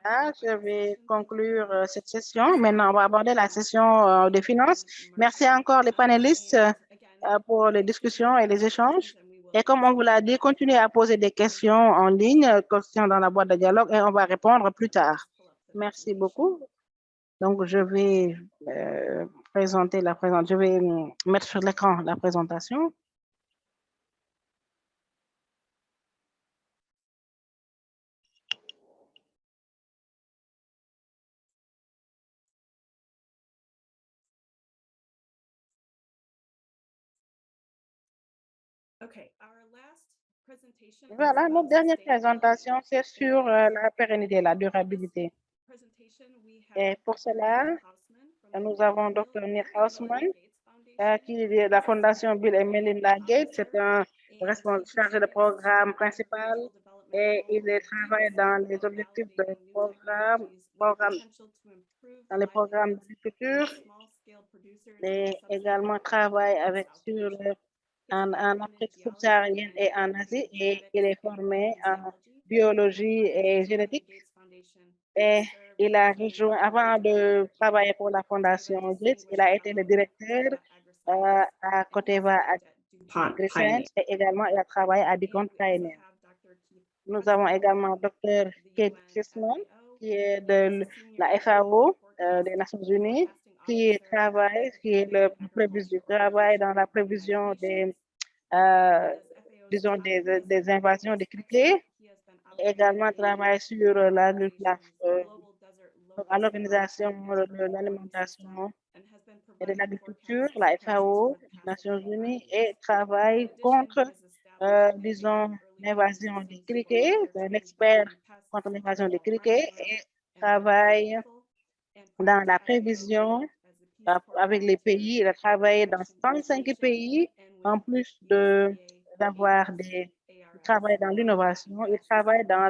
Là, je vais conclure cette session. Maintenant, on va aborder la session des finances. Merci encore les panélistes pour les discussions et les échanges. Et comme on vous l'a dit, continuez à poser des questions en ligne, questions dans la boîte de dialogue, et on va répondre plus tard. Merci beaucoup. Donc, je vais présenter la présentation. Je vais mettre sur l'écran la présentation. Voilà, notre dernière présentation, c'est sur la pérennité, la durabilité. Et pour cela, nous avons Dr. Neil Hausman, qui est de la Fondation Bill et Melinda Gates. C'est un responsable chargé de programme principal et il travaille dans les objectifs de programme dans les programmes d'agriculture et également travaille avec en Afrique subsaharienne et en Asie, et il est formé en biologie et génétique. Et il a rejoint, avant de travailler pour la Fondation Gates, il a été le directeur à Coteva Agriscience et également il a travaillé à DuPont Pioneer. Nous avons également Dr. Kate Kisman, qui est de la FAO des Nations Unies, qui est le travail dans la prévision disons des invasions des criquets, et également travaille sur à l'Organisation de l'alimentation et de l'agriculture, la FAO, les Nations Unies, et travaille contre, disons, l'invasion des criquets, un expert contre l'invasion des criquets, et travaille dans la prévision avec les pays. Il a travaillé dans 35 pays, en plus d'avoir il travaille dans l'innovation, il travaille dans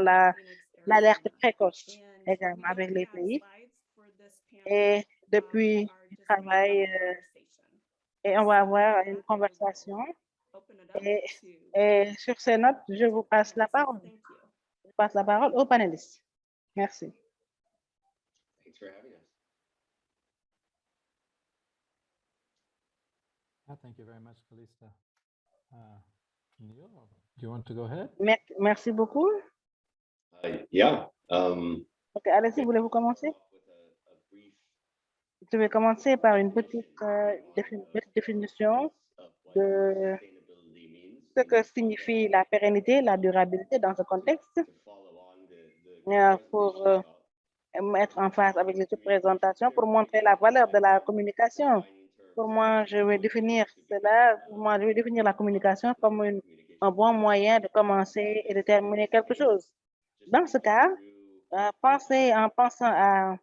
l'alerte précoce également avec les pays. Et depuis, il travaille et on va avoir une conversation. Et sur ces notes, je vous passe la parole. Je passe la parole aux panélistes. Merci. Thank you very much, Calista. Neil, do you want to go ahead? Merci beaucoup. Yeah. Ok, allez-y, voulez-vous commencer? Je vais commencer par une petite définition de ce que signifie la pérennité, la durabilité dans ce contexte. Pour mettre en face avec les présentations, pour montrer la valeur de la communication. Pour moi, je vais définir cela. Pour moi, je vais définir la communication comme un bon moyen de commencer et de terminer quelque chose. Dans ce cas, pensez en pensant à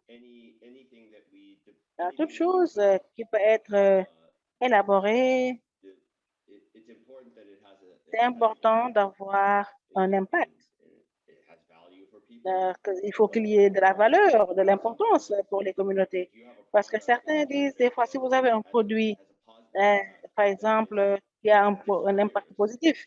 toute chose qui peut être élaborée. C'est important d'avoir un impact. Il faut qu'il y ait de la valeur, de l'importance pour les communautés. Parce que certains disent, des fois, si vous avez un produit, par exemple, qui a un impact positif,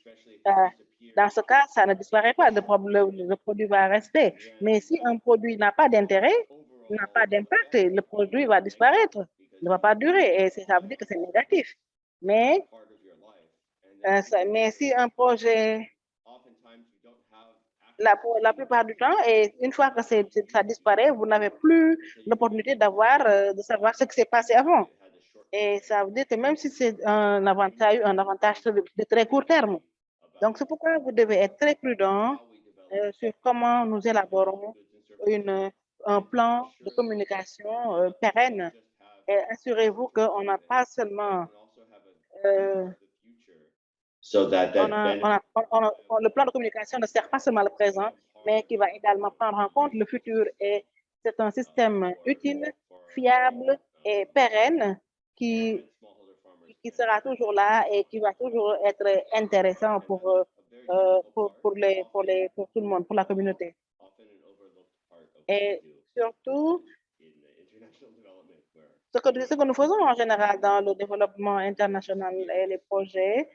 dans ce cas, ça ne disparaît pas, le produit va rester. Mais si un produit n'a pas d'intérêt, n'a pas d'impact, le produit va disparaître, ne va pas durer, et ça veut dire que c'est négatif. Mais si un projet, la plupart du temps, et une fois que ça disparaît, vous n'avez plus l'opportunité de savoir ce qui s'est passé avant. Et ça veut dire que même si c'est un avantage de très court terme. Donc, c'est pourquoi vous devez être très prudent sur comment nous élaborons un plan de communication pérenne. Et assurez-vous qu'on n'a pas seulement le plan de communication ne sert pas seulement le présent, mais qui va également prendre en compte le futur. Et c'est un système utile, fiable et pérenne qui sera toujours là et qui va toujours être intéressant pour tout le monde, pour la communauté. Et surtout, ce que nous faisons en général dans le développement international et les projets,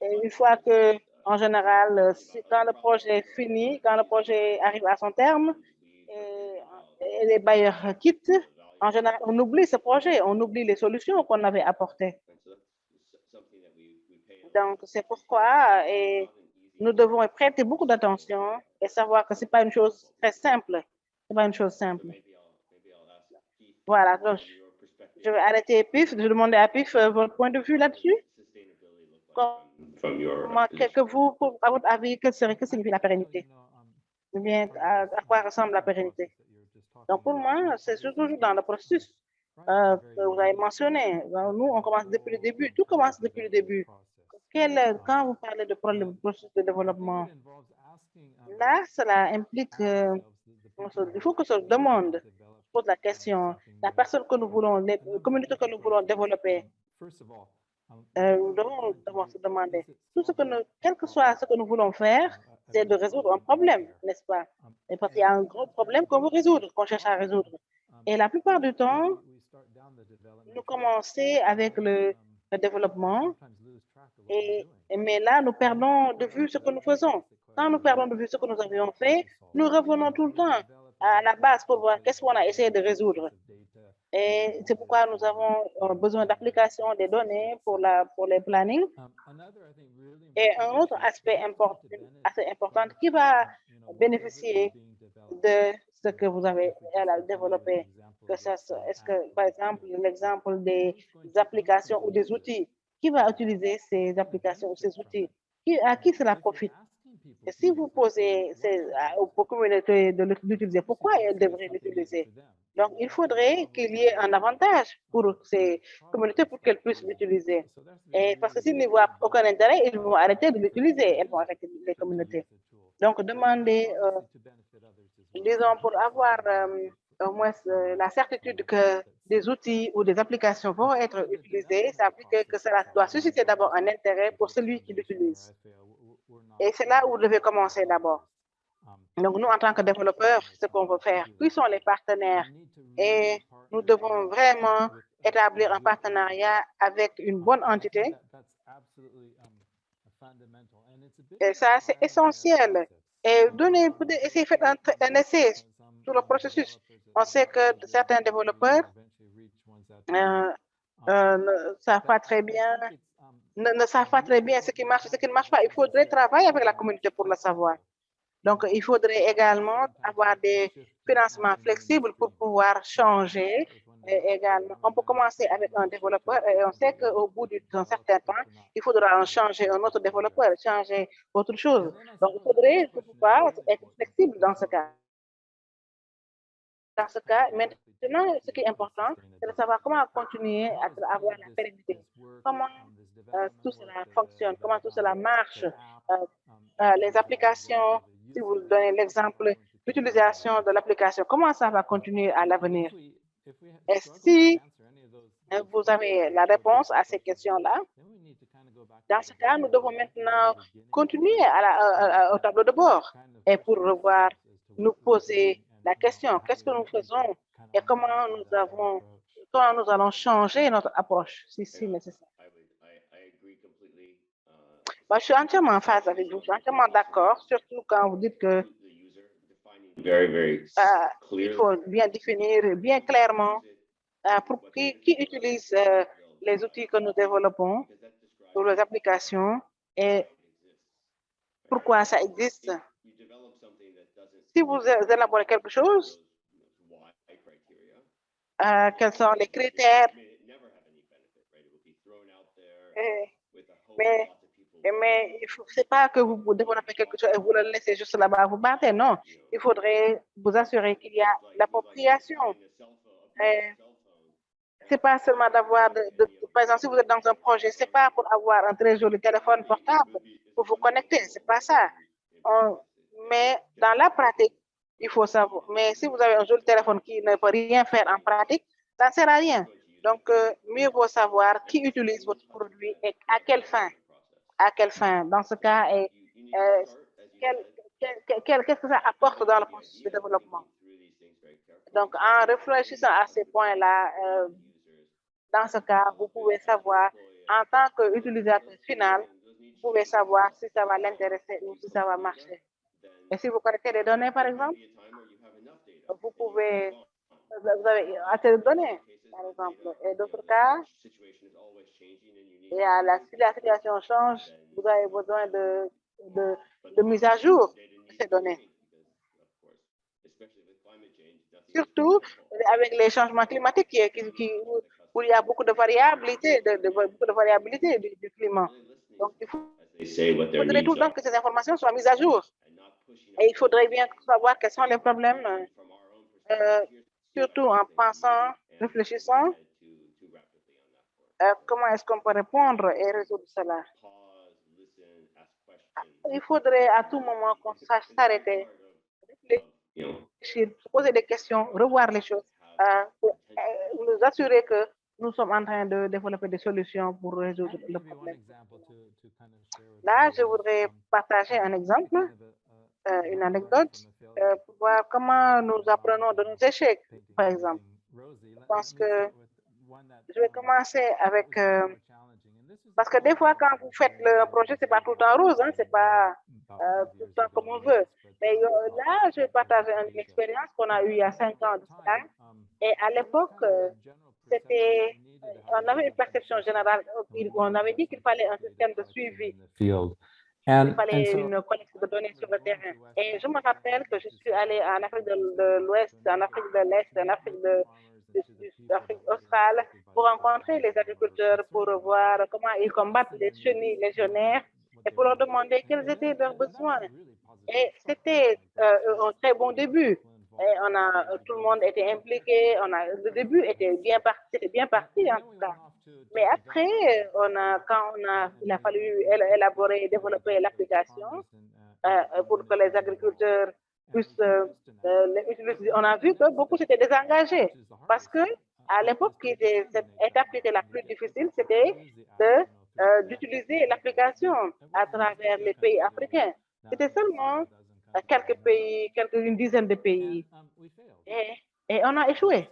et une fois que En général, quand le projet finit, quand le projet arrive à son terme et les bailleurs quittent, en général, on oublie ce projet, on oublie les solutions qu'on avait apportées. Donc, c'est pourquoi nous devons y prêter beaucoup d'attention et savoir que ce n'est pas une chose très simple. C'est pas une chose simple. Voilà, donc je vais arrêter PIF, je vais demander à PIF votre point de vue là-dessus. Que vous, à votre avis, que signifie la pérennité? Ou bien, à quoi ressemble la pérennité? Donc, pour moi, c'est toujours dans le processus que vous avez mentionné. Nous, on commence depuis le début. Tout commence depuis le début. Quand vous parlez de problème, processus de développement, là, cela implique, il faut que se demande, pose la question, la personne que nous voulons, la communauté que nous voulons développer, nous devons se demander, quel que soit ce que nous voulons faire, c'est de résoudre un problème, n'est-ce pas? Et parce qu'il y a un gros problème qu'on veut résoudre, qu'on cherche à résoudre. Et la plupart du temps, nous commençons avec le développement, mais là, nous perdons de vue ce que nous faisons. Quand nous perdons de vue ce que nous avions fait, nous revenons tout le temps à la base pour voir qu'est-ce qu'on a essayé de résoudre. Et c'est pourquoi nous avons besoin d'applications des données pour les plannings. Et un autre aspect assez important qui va bénéficier de ce que vous avez développé. Est-ce que, par exemple, l'exemple des applications ou des outils, qui va utiliser ces applications ou ces outils? À qui cela profite? Et si vous posez aux communautés de l'utiliser, pourquoi elles devraient l'utiliser? Donc, il faudrait qu'il y ait un avantage pour ces communautés pour qu'elles puissent l'utiliser. Et parce que s'ils n'y voient aucun intérêt, ils vont arrêter de l'utiliser, elles vont arrêter les communautés. Donc, demander, disons, pour avoir au moins la certitude que des outils ou des applications vont être utilisés, ça implique que cela doit susciter d'abord un intérêt pour celui qui l'utilise. Et c'est là où vous devez commencer d'abord. Donc, nous, en tant que développeurs, ce qu'on veut faire, qui sont les partenaires? Et nous devons vraiment établir un partenariat avec une bonne entité. Et ça, c'est essentiel. Et essayer de faire un essai sur le processus. On sait que certains développeurs ne savent pas très bien, ne savent pas très bien ce qui marche et ce qui ne marche pas. Il faudrait travailler avec la communauté pour le savoir. Donc, il faudrait également avoir des financements flexibles pour pouvoir changer. Également, on peut commencer avec un développeur et on sait qu'au bout d'un certain temps, il faudra en changer un autre développeur, changer autre chose. Donc, il faudrait pouvoir être flexible dans ce cas. Dans ce cas, maintenant, ce qui est important, c'est de savoir comment continuer à avoir la pérennité. Comment tout cela fonctionne, comment tout cela marche. Les applications, si vous donnez l'exemple, l'utilisation de l'application, comment ça va continuer à l'avenir? Et si vous avez la réponse à ces questions-là, dans ce cas, nous devons maintenant continuer au tableau de bord et pour revoir, nous poser la question, qu'est-ce que nous faisons et comment nous allons changer notre approche si nécessaire. Moi, je suis entièrement en phase avec vous, je suis entièrement d'accord, surtout quand vous dites que il faut bien définir, bien clairement, pour qui utilise les outils que nous développons pour les applications et pourquoi ça existe. Si vous élaborez quelque chose, quels sont les critères? Mais ce n'est pas que vous développez quelque chose et vous le laissez juste là-bas, vous battez. Non, il faudrait vous assurer qu'il y a l'appropriation. Ce n'est pas seulement d'avoir, par exemple, si vous êtes dans un projet, ce n'est pas pour avoir un très joli téléphone portable pour vous connecter, ce n'est pas ça. Mais dans la pratique, il faut savoir. Mais si vous avez un joli téléphone qui ne peut rien faire en pratique, ça ne sert à rien. Donc, mieux vaut savoir qui utilise votre produit et à quelle fin. À quelle fin? Dans ce cas, qu'est-ce que ça apporte dans le processus de développement? Donc, en réfléchissant à ces points-là, dans ce cas, vous pouvez savoir, en tant qu'utilisateur final, pouvez savoir si ça va l'intéresser ou si ça va marcher. Et si vous collectez des données, par exemple, vous pouvez, vous avez assez de données, par exemple. Et d'autres cas, si la situation change, vous avez besoin de mise à jour de ces données. Surtout avec les changements climatiques où il y a beaucoup de variabilité, beaucoup de variabilité du climat. Donc, il faudrait tout le temps que ces informations soient mises à jour. Et il faudrait bien savoir quels sont les problèmes, surtout en pensant, réfléchissant, comment est-ce qu'on peut répondre et résoudre cela. Il faudrait à tout moment qu'on sache s'arrêter, réfléchir, poser des questions, revoir les choses, pour nous assurer que nous sommes en train de développer des solutions pour résoudre le problème. Là, je voudrais partager un exemple, une anecdote, pour voir comment nous apprenons de nos échecs, par exemple. Je pense que je vais commencer avec, parce que des fois, quand vous faites le projet, ce n'est pas tout le temps rose, hein, ce n'est pas tout le temps comme on veut. Mais là, je vais partager une expérience qu'on a eue il y a 5 ans de cela. Et à l'époque, on avait une perception générale, on avait dit qu'il fallait un système de suivi. Il fallait une collecte de données sur le terrain. Et je me rappelle que je suis allée en Afrique de l'Ouest, en Afrique de l'Est, en Afrique australe, pour rencontrer les agriculteurs, pour voir comment ils combattent les chenilles légionnaires et pour leur demander quels étaient leurs besoins. Et c'était un très bon début. Et tout le monde était impliqué. Le début était bien parti en tout cas. Mais après, il a fallu élaborer et développer l'application pour que les agriculteurs puissent l'utiliser. On a vu que beaucoup s'étaient désengagés parce que à l'époque, cette étape qui était la plus difficile, c'était d'utiliser l'application à travers les pays africains. C'était seulement quelques pays, une dizaine de pays. Et on a échoué.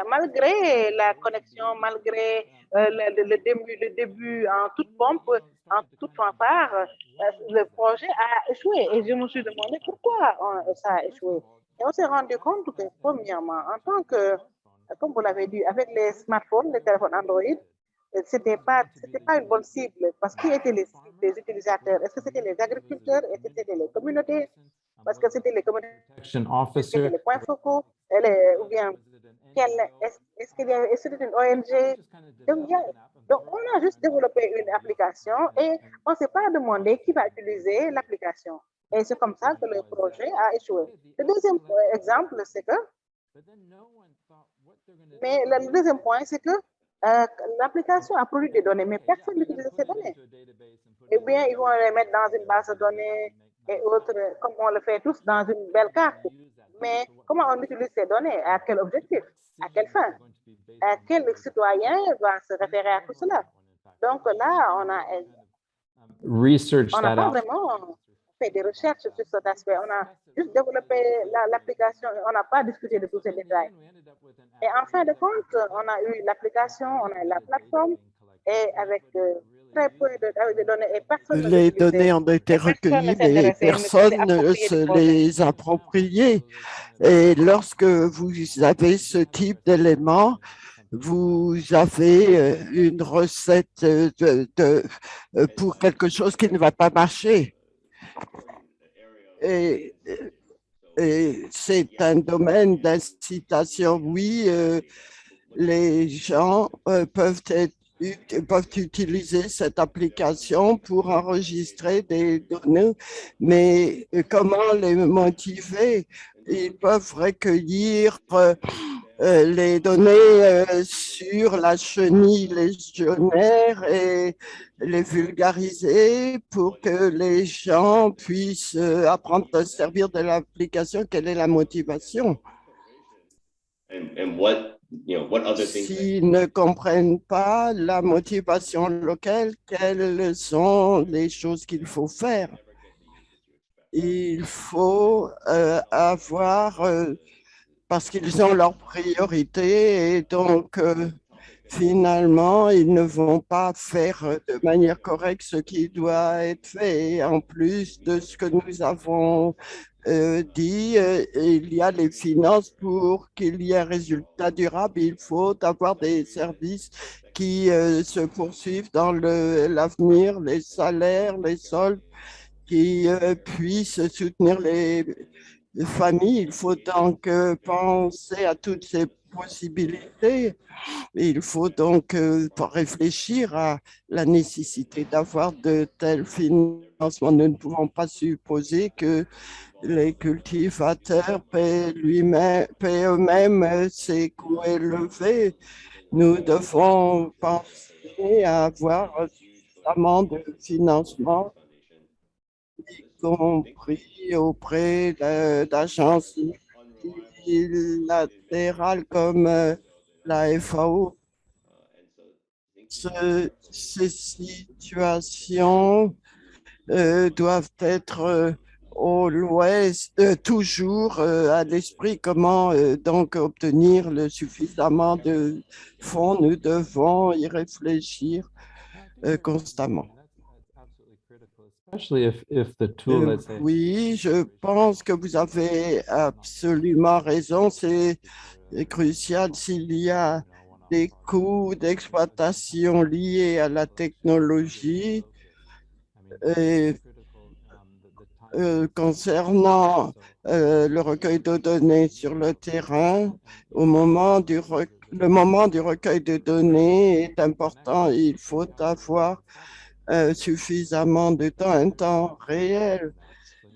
Malgré la connexion, malgré le début en toute pompe, en toute fanfare, le projet a échoué. Et je me suis demandé pourquoi ça a échoué. Et on s'est rendu compte que, premièrement, en tant que, comme vous l'avez dit, avec les smartphones, les téléphones Android, c'était pas une bonne cible. Parce qui étaient les utilisateurs? Est-ce que c'était les agriculteurs? Est-ce que c'était les communautés? Parce que c'était les communautés, c'était les points focaux, ou bien est-ce qu'il y a une ONG? Donc, on a juste développé une application et on ne s'est pas demandé qui va utiliser l'application. Et c'est comme ça que le projet a échoué. Le deuxième exemple, c'est que, le deuxième point, c'est que l'application a produit des données, mais personne n'utilise ces données. Eh bien, ils vont les mettre dans une base de données et autres, comme on le fait tous dans une belle carte. Mais comment on utilise ces données? À quel objectif? À quelle fin? À quel citoyen va se référer à tout cela? Donc là, on n'a pas vraiment fait des recherches sur cet aspect. On a juste développé l'application. On n'a pas discuté de tous ces détails. Et en fin de compte, on a eu l'application, on a eu la plateforme, et avec très peu de données, et personne les données ont été recueillies, mais personne ne se les appropriait. Et lorsque vous avez ce type d'éléments, vous avez une recette pour quelque chose qui ne va pas marcher. Et c'est un domaine d'incitation. Oui, les gens peuvent utiliser cette application pour enregistrer des données, mais comment les motiver? Ils peuvent recueillir les données sur la chenille légionnaire et les vulgariser pour que les gens puissent apprendre à se servir de l'application. Quelle est la motivation? S'ils ne comprennent pas la motivation locale, quelles sont les choses qu'il faut faire? Il faut avoir, parce qu'ils ont leurs priorités, et donc finalement, ils ne vont pas faire de manière correcte ce qui doit être fait. Et en plus de ce que nous avons dit, il y a les finances pour qu'il y ait un résultat durable. Il faut avoir des services qui se poursuivent dans l'avenir, les salaires, les soldes, qui puissent soutenir les familles. Il faut donc penser à toutes ces possibilités. Il faut donc réfléchir à la nécessité d'avoir de tels financements. Nous ne pouvons pas supposer que les cultivateurs paient eux-mêmes ces coûts élevés. Nous devons penser à avoir suffisamment de financement, y compris auprès d'agences multilatérales comme la FAO. Ces situations doivent être au l'ouest, toujours à l'esprit comment donc obtenir suffisamment de fonds. Nous devons y réfléchir constamment. Oui, je pense que vous avez absolument raison. C'est crucial s'il y a des coûts d'exploitation liés à la technologie. Et concernant le recueil de données sur le terrain, le moment du recueil de données est important. Il faut avoir suffisamment de temps, un temps réel,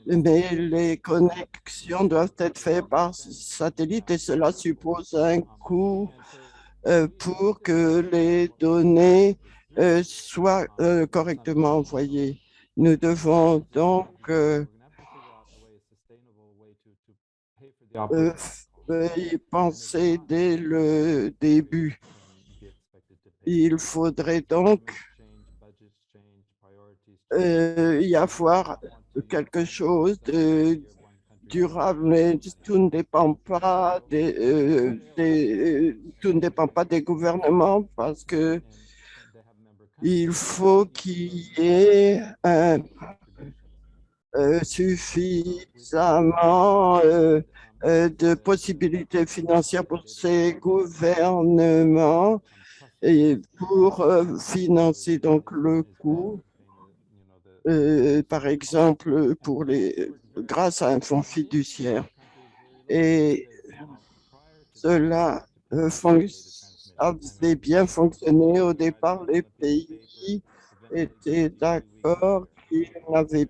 mais les connexions doivent être faites par satellite et cela suppose un coût pour que les données soient correctement envoyées. Nous devons donc y penser dès le début. Il faudrait donc y avoir quelque chose de durable, mais tout ne dépend pas tout ne dépend pas des gouvernements parce que il faut qu'il y ait suffisamment de possibilités financières pour ces gouvernements et pour financer donc le coût, par exemple, grâce à un fonds fiduciaire. Et cela avait bien fonctionné au départ. Les pays étaient d'accord qu'ils n'avaient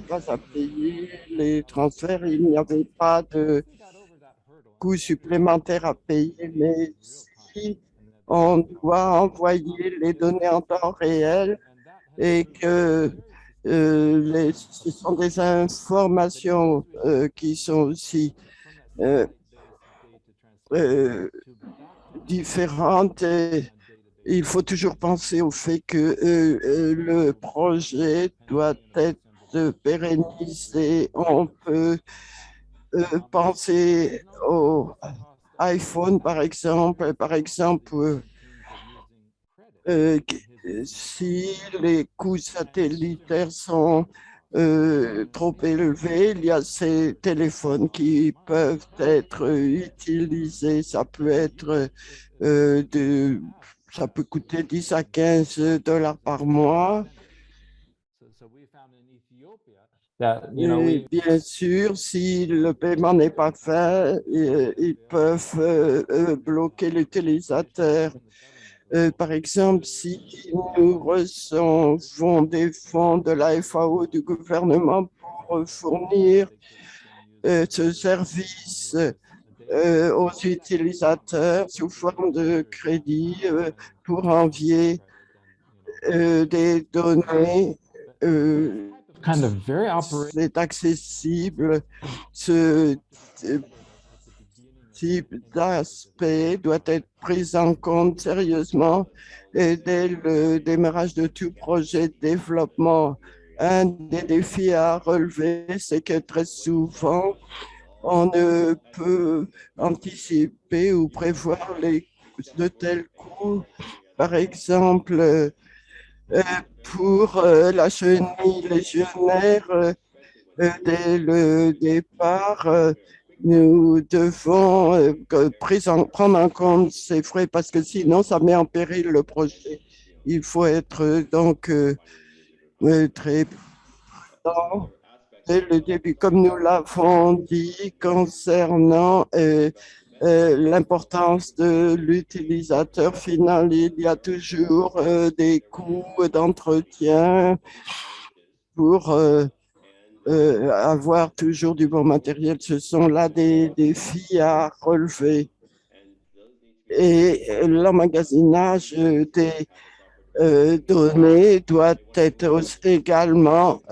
pas à payer les transferts, il n'y avait pas de coûts supplémentaires à payer, mais si on doit envoyer les données en temps réel et que ce sont des informations qui sont aussi différentes. Il faut toujours penser au fait que le projet doit être pérennisé. On peut penser au iPhone, par exemple. Si les coûts satellitaires sont trop élevés, il y a ces téléphones qui peuvent être utilisés. Ça peut coûter 10 à 15 dollars par mois. Et bien sûr, si le paiement n'est pas fait, ils peuvent bloquer l'utilisateur. Par exemple, si nous recevons des fonds de la FAO, du gouvernement, pour fournir ce service aux utilisateurs sous forme de crédit pour envier des données, c'est accessible. Ce type d'aspect doit être pris en compte sérieusement et dès le démarrage de tout projet de développement. Un des défis à relever, c'est que très souvent, on ne peut anticiper ou prévoir les de tels coûts. Par exemple, pour la chenille légionnaire, dès le départ, nous devons prendre en compte ces frais parce que sinon, ça met en péril le projet. Il faut être donc très prudent dès le début, comme nous l'avons dit, concernant l'importance de l'utilisateur final. Il y a toujours des coûts d'entretien pour avoir toujours du bon matériel. Ce sont là des défis à relever. Et l'emmagasinage des données doit être également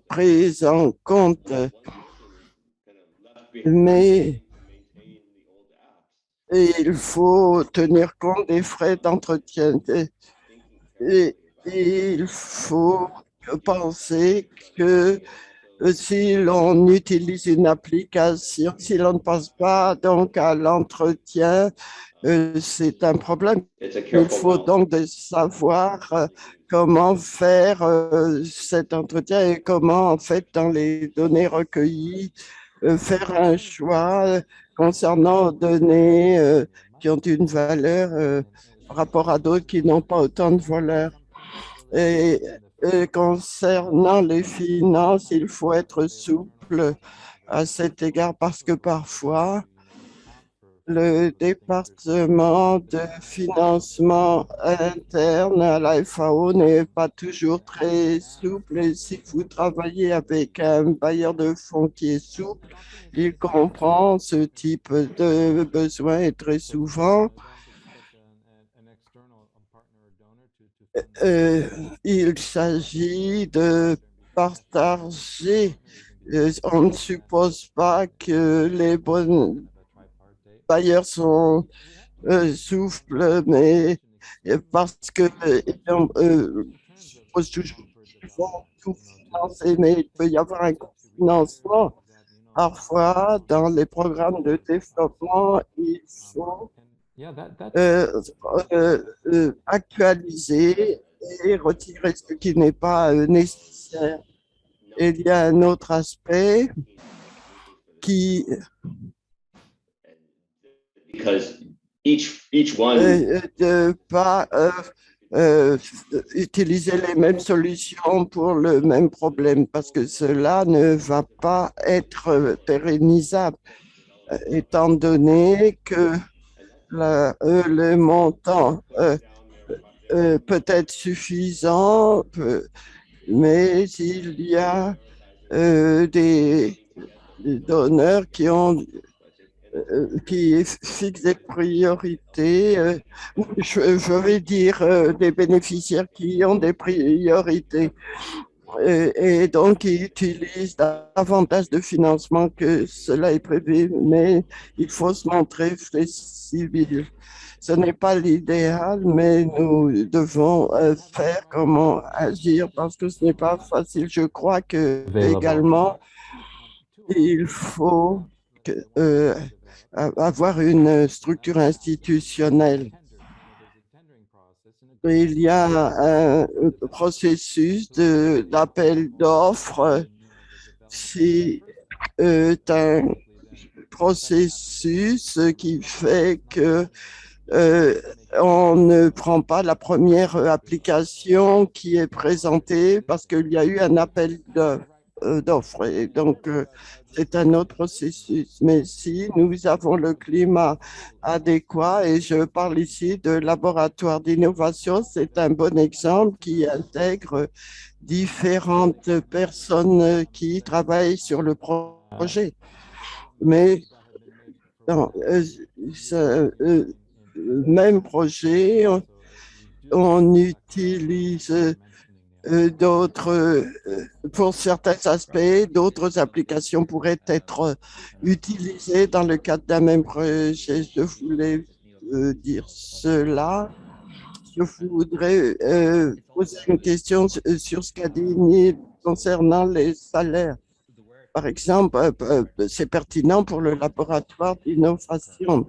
pris en compte. Mais il faut tenir compte des frais d'entretien. Et il faut penser que si l'on utilise une application, si l'on ne passe pas donc à l'entretien, c'est un problème. Il faut donc savoir comment faire cet entretien et comment, en fait, dans les données recueillies, faire un choix concernant données qui ont une valeur par rapport à d'autres qui n'ont pas autant de valeur. Et concernant les finances, il faut être souple à cet égard parce que parfois, le département de financement interne à la FAO n'est pas toujours très souple. Et si vous travaillez avec un bailleur de fonds qui est souple, il comprend ce type de besoin et très souvent, il s'agit de partager. On ne suppose pas que les bons bailleurs sont souples, mais parce que suppose toujours qu'ils vont tout financer, mais il peut y avoir un financement. Parfois, dans les programmes de développement, il faut actualiser et retirer ce qui n'est pas nécessaire. Et il y a un autre aspect qui de pas utiliser les mêmes solutions pour le même problème parce que cela ne va pas être pérennisable étant donné que le montant peut être suffisant, mais il y a des donneurs qui fixent des priorités, je vais dire des bénéficiaires qui ont des priorités et donc ils utilisent davantage de financement que cela est prévu, mais il faut se montrer flexible. Ce n'est pas l'idéal, mais nous devons faire comment agir parce que ce n'est pas facile. Je crois que également, il faut avoir une structure institutionnelle. Il y a un processus d'appel d'offres. C'est un processus qui fait que on ne prend pas la première application qui est présentée parce qu'il y a eu un appel d'offres. Et donc, c'est un autre processus. Mais si nous avons le climat adéquat, et je parle ici de laboratoire d'innovation, c'est un bon exemple qui intègre différentes personnes qui travaillent sur le projet. Mais dans même projet, on utilise d'autres, pour certains aspects, d'autres applications pourraient être utilisées dans le cadre d'un même projet. Je voulais dire cela. Je voudrais poser une question sur ce qu'a dit Neil concernant les salaires. Par exemple, c'est pertinent pour le laboratoire d'innovation.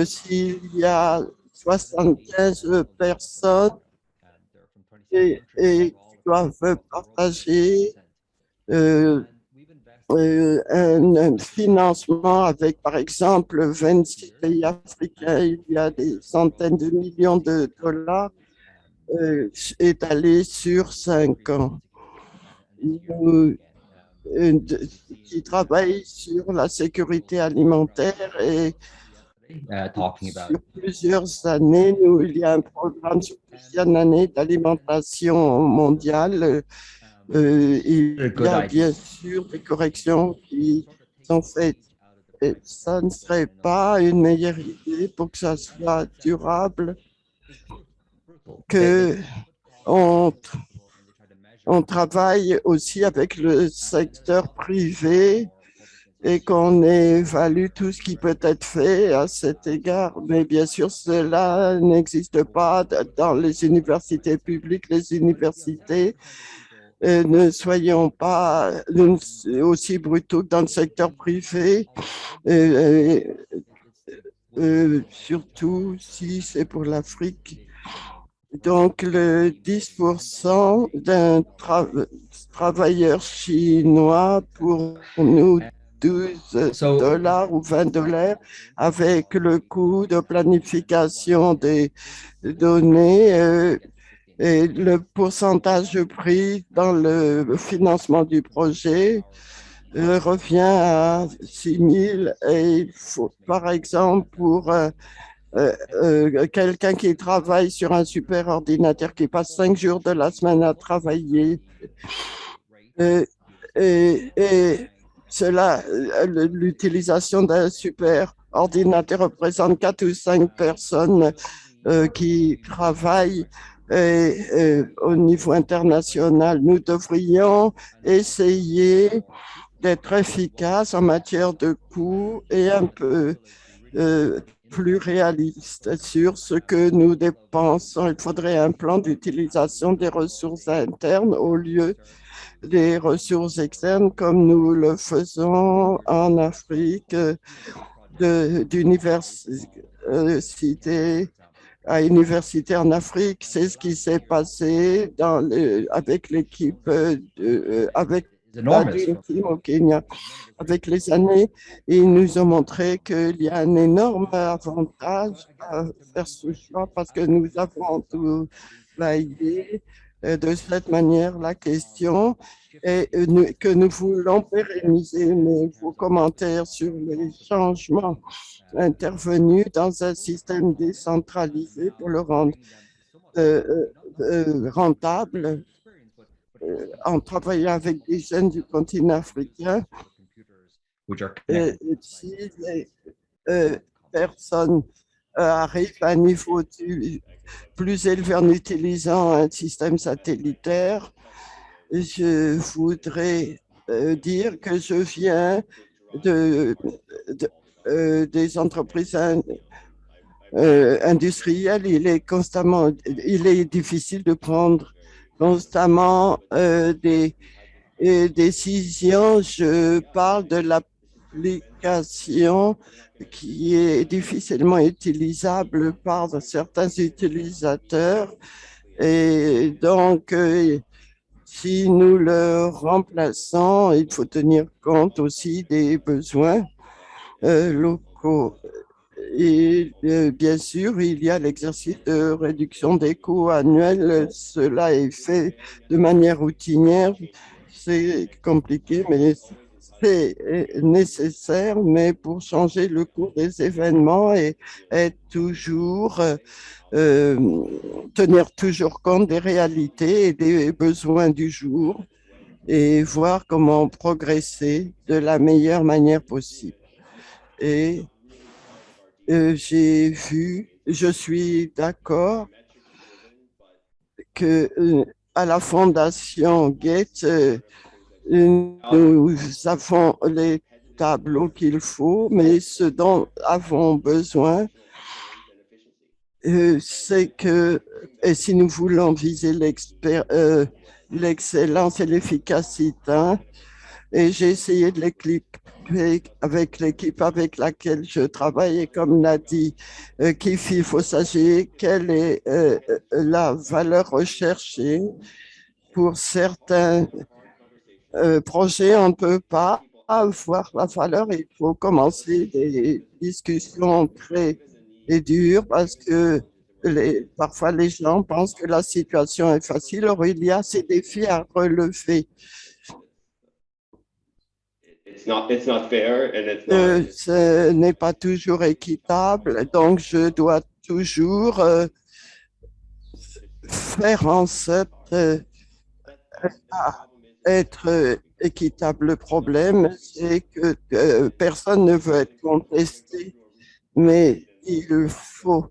s'il y a 75 personnes et qui doivent partager un financement avec, par exemple, 26 pays africains. Il y a des centaines de millions de dollars étalés sur 5 ans. Nous, qui travaillent sur la sécurité alimentaire et sur plusieurs années. Il y a un programme sur plusieurs années d'alimentation mondiale. Il y a bien sûr des corrections qui sont faites. Et ça ne serait pas une meilleure idée pour que ça soit durable que on travaille aussi avec le secteur privé et qu'on évalue tout ce qui peut être fait à cet égard. Mais bien sûr, cela n'existe pas dans les universités publiques. Les universités, ne soyons pas aussi brutaux que dans le secteur privé, surtout si c'est pour l'Afrique. Donc, le 10% d'un travailleur chinois pour nous, 12 dollars ou 20 dollars, avec le coût de planification des données et le pourcentage pris dans le financement du projet revient à 6 000. Et il faut, par exemple, pour quelqu'un qui travaille sur un super ordinateur, qui passe 5 jours de la semaine à travailler, et cela, l'utilisation d'un super ordinateur représente 4 ou 5 personnes qui travaillent au niveau international. Nous devrions essayer d'être efficaces en matière de coûts et un peu plus réaliste sur ce que nous dépensons. Il faudrait un plan d'utilisation des ressources internes au lieu des ressources externes comme nous le faisons en Afrique, d'université à université en Afrique. C'est ce qui s'est passé avec l'équipe, avec la Dream Team au Kenya. Avec les années, ils nous ont montré qu'il y a un énorme avantage à faire ce choix parce que nous avons tout validé de cette manière la question et que nous voulons pérenniser. Mais vos commentaires sur les changements intervenus dans un système décentralisé pour le rendre rentable en travaillant avec des jeunes du continent africain. Si les personnes arrivent à un niveau plus élevé en utilisant un système satellitaire, je voudrais dire que je viens des entreprises industrielles. Il est difficile de prendre constamment des décisions. Je parle de l'application qui est difficilement utilisable par certains utilisateurs. Et donc, si nous le remplaçons, il faut tenir compte aussi des besoins locaux. Et bien sûr, il y a l'exercice de réduction des coûts annuels. Cela est fait de manière routinière. C'est compliqué, mais c'est nécessaire. Mais pour changer le cours des événements et être toujours, tenir toujours compte des réalités et des besoins du jour et voir comment progresser de la meilleure manière possible. Et j'ai vu, je suis d'accord que à la Fondation Gates, nous avons les tableaux qu'il faut, mais ce dont nous avons besoin, c'est que, et si nous voulons viser l'excellence et l'efficacité, et j'ai essayé de l'équiper avec l'équipe avec laquelle je travaille. Et comme l'a dit Keith, il faut s'agir quelle est la valeur recherchée. Pour certains projets, on ne peut pas avoir la valeur. Il faut commencer des discussions très dures parce que parfois les gens pensent que la situation est facile. Or, il y a ces défis à relever. It's not fair and it's not. Ce n'est pas toujours équitable, donc je dois toujours faire en sorte d'être équitable. Le problème, c'est que personne ne veut être contesté, mais il faut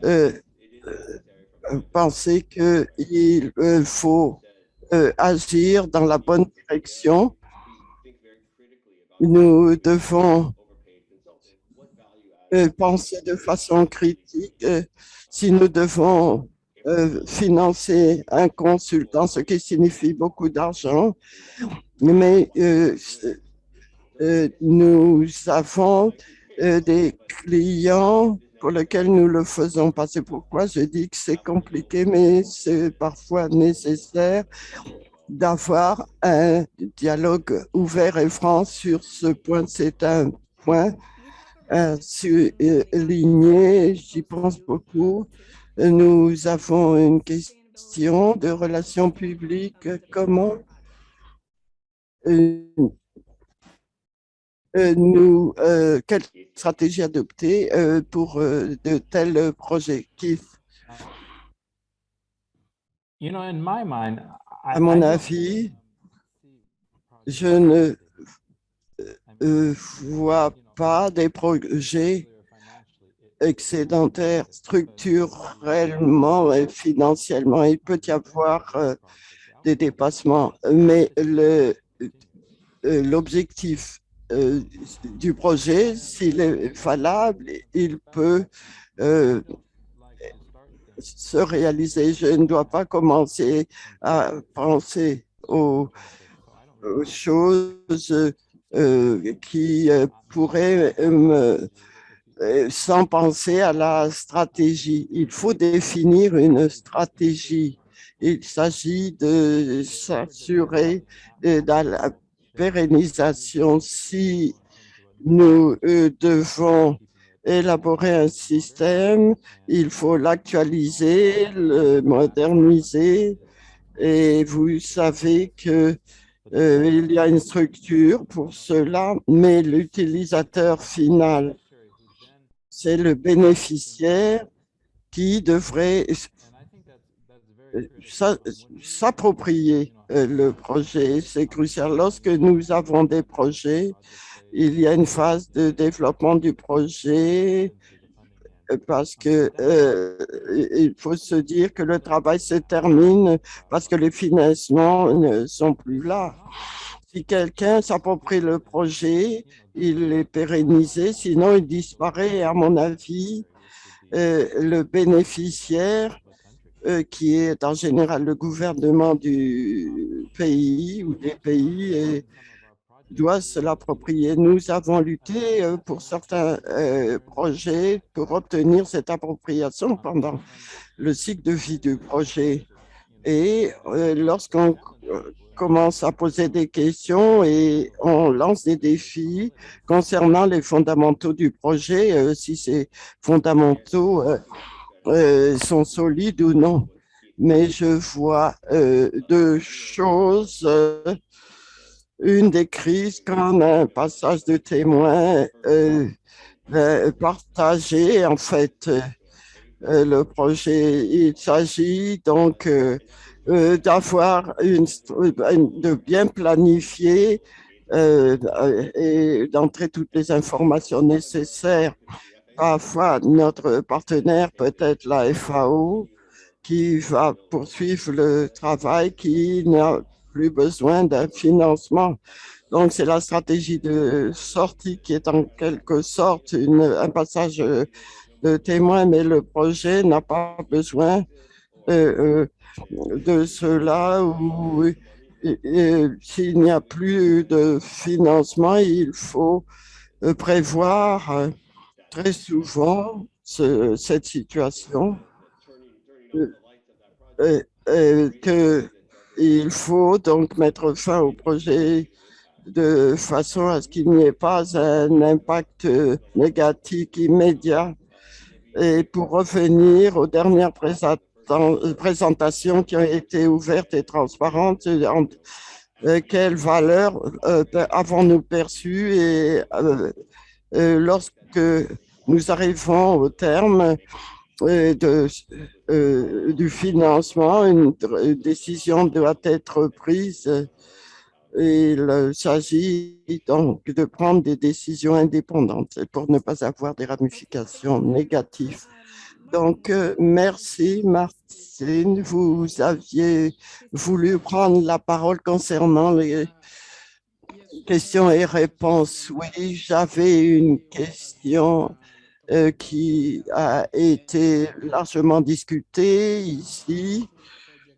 euh, penser qu'il faut agir dans la bonne direction. Nous devons penser de façon critique si nous devons financer un consultant, ce qui signifie beaucoup d'argent, mais nous avons des clients pour lesquels nous le faisons pas. C'est pourquoi je dis que c'est compliqué, mais c'est parfois nécessaire d'avoir un dialogue ouvert et franc sur ce point. C'est un point souligné, j'y pense beaucoup. Nous avons une question de relations publiques. Comment quelle stratégie adopter pour de tels projets? À mon avis, je ne vois pas des projets excédentaires structurellement et financièrement. Il peut y avoir des dépassements, mais l'objectif du projet, s'il est valable, il peut se réaliser. Je ne dois pas commencer à penser aux choses qui pourraient sans penser à la stratégie. Il faut définir une stratégie. Il s'agit de s'assurer de la pérennisation. Si nous devons élaborer un système, il faut l'actualiser, le moderniser. Et vous savez que il y a une structure pour cela, mais l'utilisateur final, c'est le bénéficiaire qui devrait s'approprier le projet. C'est crucial. Lorsque nous avons des projets, il y a une phase de développement du projet parce que il faut se dire que le travail se termine parce que les financements ne sont plus là. Si quelqu'un s'approprie le projet, il est pérennisé, sinon il disparaît. À mon avis, le bénéficiaire, qui est en général le gouvernement du pays ou des pays, doit se l'approprier. Nous avons lutté pour certains projets pour obtenir cette appropriation pendant le cycle de vie du projet. Et lorsqu'on commence à poser des questions et on lance des défis concernant les fondamentaux du projet, si ces fondamentaux sont solides ou non. Mais je vois deux choses. Une des crises, comme un passage de témoin partagé, en fait, le projet. Il s'agit donc d'avoir de bien planifier et d'entrer toutes les informations nécessaires. Parfois, notre partenaire peut être la FAO qui va poursuivre le travail, qui n'a plus besoin d'un financement. Donc, c'est la stratégie de sortie qui est en quelque sorte un passage de témoin, mais le projet n'a pas besoin de cela ou s'il n'y a plus de financement, il faut prévoir très souvent cette situation qu'il faut donc mettre fin au projet de façon à ce qu'il n'y ait pas un impact négatif immédiat. Et pour revenir aux dernières présentations qui ont été ouvertes et transparentes, quelles valeurs avons-nous perçues et lorsque nous arrivons au terme du financement, une décision doit être prise. Il s'agit donc de prendre des décisions indépendantes pour ne pas avoir des ramifications négatives. Donc, merci Martine. Vous aviez voulu prendre la parole concernant les questions et réponses. Oui, j'avais une question qui a été largement discutée ici.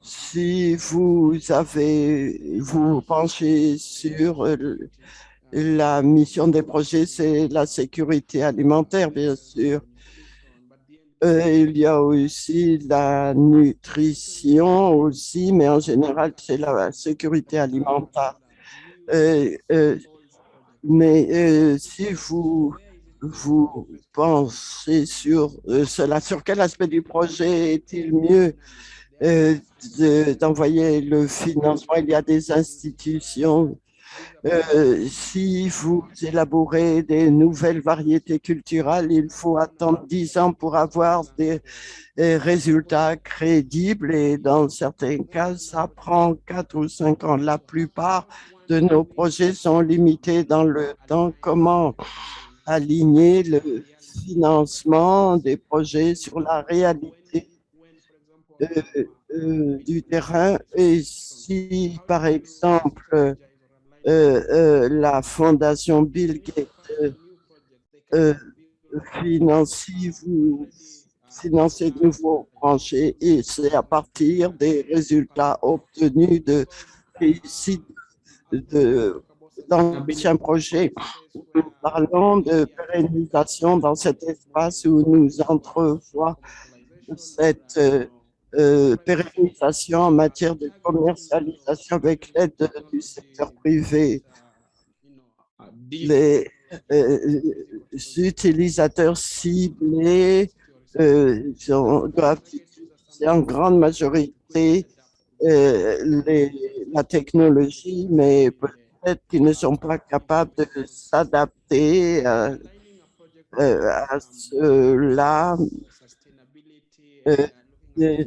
Si vous penchez sur la mission des projets, c'est la sécurité alimentaire, bien sûr. Il y a aussi la nutrition aussi, mais en général, c'est la sécurité alimentaire. Mais si vous pensez sur cela, sur quel aspect du projet est-il mieux d'envoyer le financement? Il y a des institutions. Si vous élaborez des nouvelles variétés culturelles, il faut attendre 10 ans pour avoir des résultats crédibles et dans certains cas, ça prend 4 ou 5 ans. La plupart de nos projets sont limités dans le temps. Comment aligner le financement des projets sur la réalité du terrain? Et si, par exemple, la fondation Bill Gates vous financez de nouveaux projets et c'est à partir des résultats obtenus de réussite d'anciens projets. Nous parlons de pérennisation dans cet espace où nous entrevoyons cette pérennisation en matière de commercialisation avec l'aide du secteur privé. Les utilisateurs ciblés doivent utiliser en grande majorité la technologie, mais peut-être qu'ils ne sont pas capables de s'adapter à cela. Bien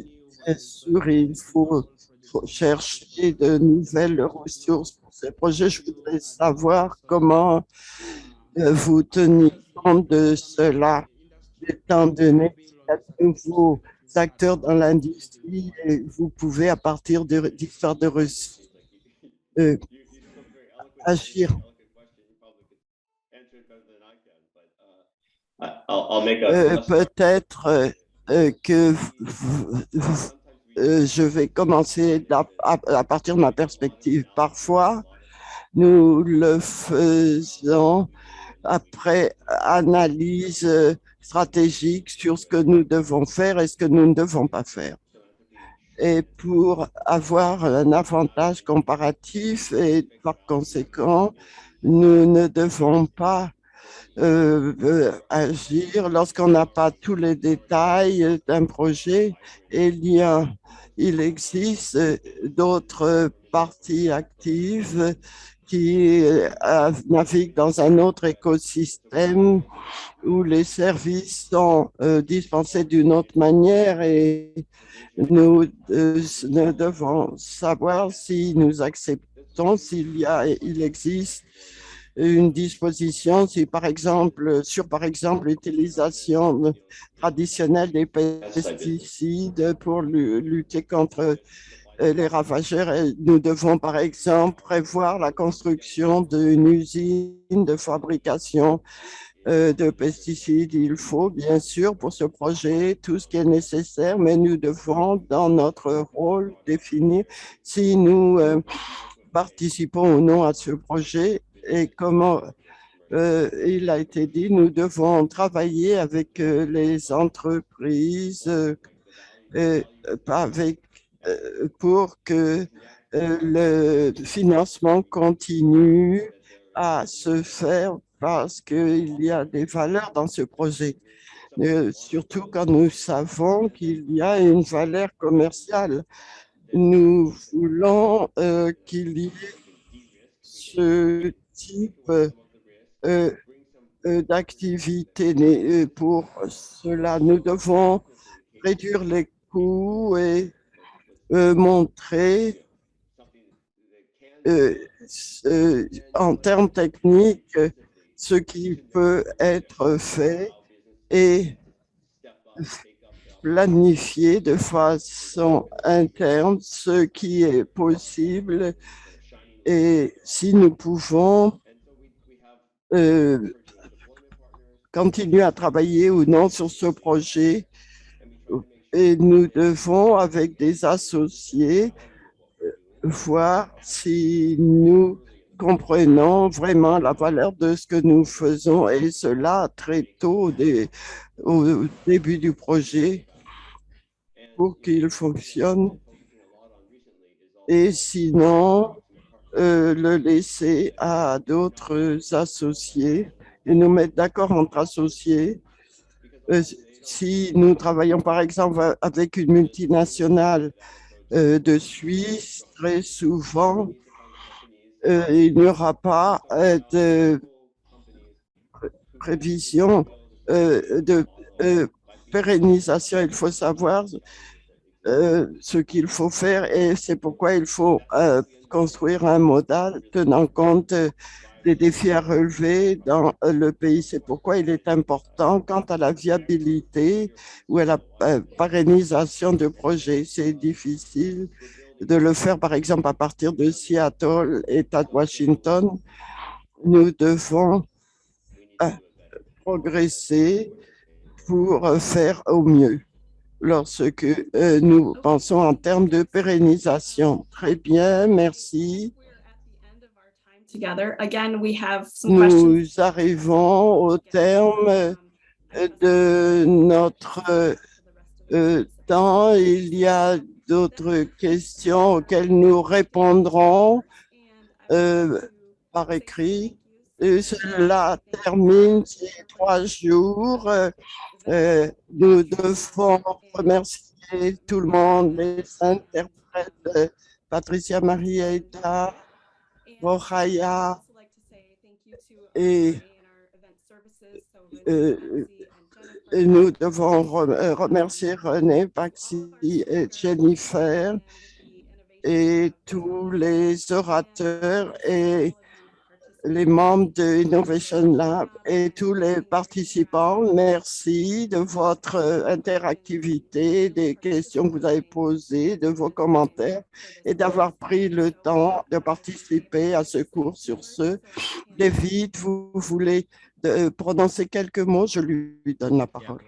sûr, il faut chercher de nouvelles ressources pour ces projets. Je voudrais savoir comment vous tenez compte de cela, étant donné qu'il y a de nouveaux acteurs dans l'industrie et vous pouvez, à partir d'histoires de ressources, agir. Peut-être que je vais commencer à partir de ma perspective. Parfois, nous le faisons après analyse stratégique sur ce que nous devons faire et ce que nous ne devons pas faire. Et pour avoir un avantage comparatif et par conséquent, nous ne devons pas agir lorsqu'on n'a pas tous les détails d'un projet. Il existe d'autres parties actives qui naviguent dans un autre écosystème où les services sont dispensés d'une autre manière et nous devons savoir si nous acceptons, il existe une disposition si par exemple l'utilisation traditionnelle des pesticides pour lutter contre les ravageurs. Nous devons par exemple prévoir la construction d'une usine de fabrication de pesticides. Il faut bien sûr pour ce projet tout ce qui est nécessaire, mais nous devons, dans notre rôle, définir si nous participons ou non à ce projet et comment il a été dit, nous devons travailler avec les entreprises avec, pour que le financement continue à se faire parce qu'il y a des valeurs dans ce projet. Surtout quand nous savons qu'il y a une valeur commerciale. Nous voulons qu'il y ait ce type d'activité. Pour cela, nous devons réduire les coûts et montrer en termes techniques ce qui peut être fait et planifier de façon interne ce qui est possible et si nous pouvons continuer à travailler ou non sur ce projet. Et nous devons, avec des associés, voir si nous comprenons vraiment la valeur de ce que nous faisons et cela très tôt au début du projet pour qu'il fonctionne. Et sinon, le laisser à d'autres associés et nous mettre d'accord entre associés. Si nous travaillons par exemple avec une multinationale de Suisse, très souvent, il n'y aura pas de prévision de pérennisation. Il faut savoir ce qu'il faut faire et c'est pourquoi il faut construire un modèle tenant compte des défis à relever dans le pays. C'est pourquoi il est important quant à la viabilité ou à la pérennisation de projets. C'est difficile de le faire, par exemple, à partir de Seattle, État de Washington. Nous devons progresser pour faire au mieux lorsque nous pensons en termes de pérennisation. Très bien, merci. Nous arrivons au terme de notre temps. Il y a d'autres questions auxquelles nous répondrons par écrit. Et cela termine ces 3 jours. Nous devons remercier tout le monde, les interprètes, Patricia Marietta, Rohaya et nous devons remercier René, Paxi et Jennifer et tous les orateurs et les membres de Innovation Lab et tous les participants. Merci de votre interactivité, des questions que vous avez posées, de vos commentaires et d'avoir pris le temps de participer à ce cours. Sur ce, David, vous voulez prononcer quelques mots? Je lui donne la parole.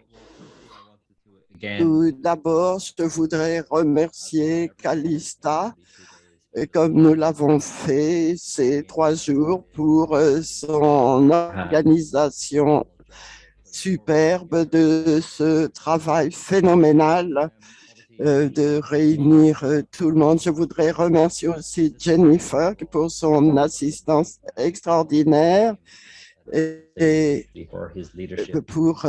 Tout d'abord, je voudrais remercier Calista comme nous l'avons fait ces 3 jours pour son organisation superbe de ce travail phénoménal de réunir tout le monde. Je voudrais remercier aussi Jennifer pour son assistance extraordinaire et pour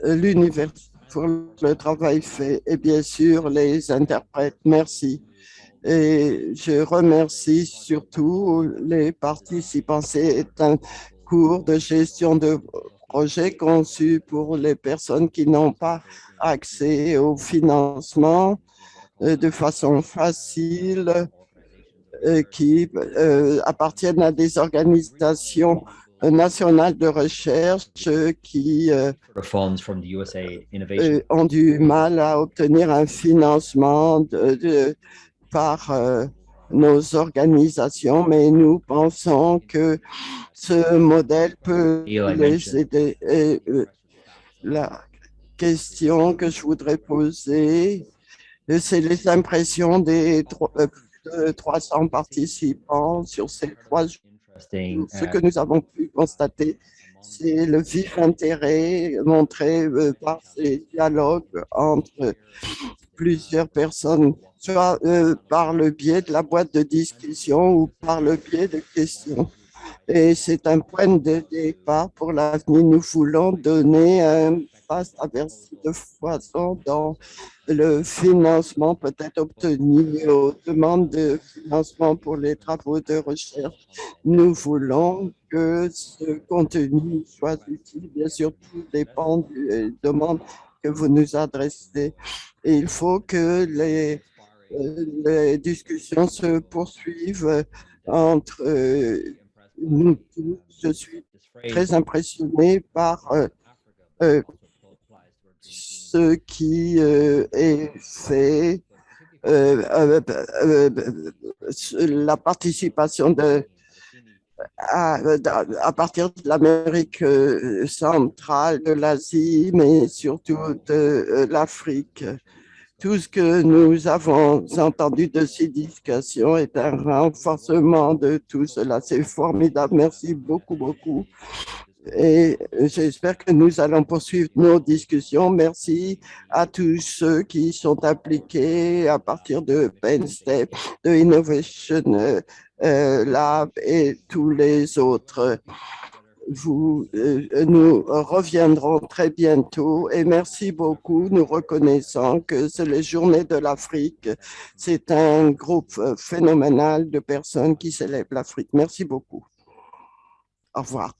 l'université, pour le travail fait et bien sûr les interprètes. Merci. Et je remercie surtout les participants. C'est un cours de gestion de projet conçu pour les personnes qui n'ont pas accès au financement de façon facile, qui appartiennent à des organisations nationales de recherche qui ont du mal à obtenir un financement par nos organisations, mais nous pensons que ce modèle peut les aider. Et la question que je voudrais poser, c'est les impressions des plus de 300 participants sur ces 3 jours. Ce que nous avons pu constater, c'est le vif intérêt montré par ces dialogues entre plusieurs personnes, soit par le biais de la boîte de discussion ou par le biais de questions. Et c'est un point de départ pour l'avenir. Nous voulons donner un vaste aperçu de foison dans le financement peut-être obtenu aux demandes de financement pour les travaux de recherche. Nous voulons que ce contenu soit utile. Bien sûr, tout dépend des demandes que vous nous adressez. Et il faut que les discussions se poursuivent entre nous tous. Je suis très impressionné par ce qui est fait, la participation à partir de l'Amérique centrale, de l'Asie, mais surtout de l'Afrique. Tout ce que nous avons entendu de ces discussions est un renforcement de tout cela. C'est formidable. Merci beaucoup, beaucoup. Et j'espère que nous allons poursuivre nos discussions. Merci à tous ceux qui sont impliqués à partir de Penn State, de Innovation Lab et tous les autres. Nous reviendrons très bientôt et merci beaucoup. Nous reconnaissons que c'est les Journées de l'Afrique. C'est un groupe phénoménal de personnes qui célèbrent l'Afrique. Merci beaucoup. Au revoir.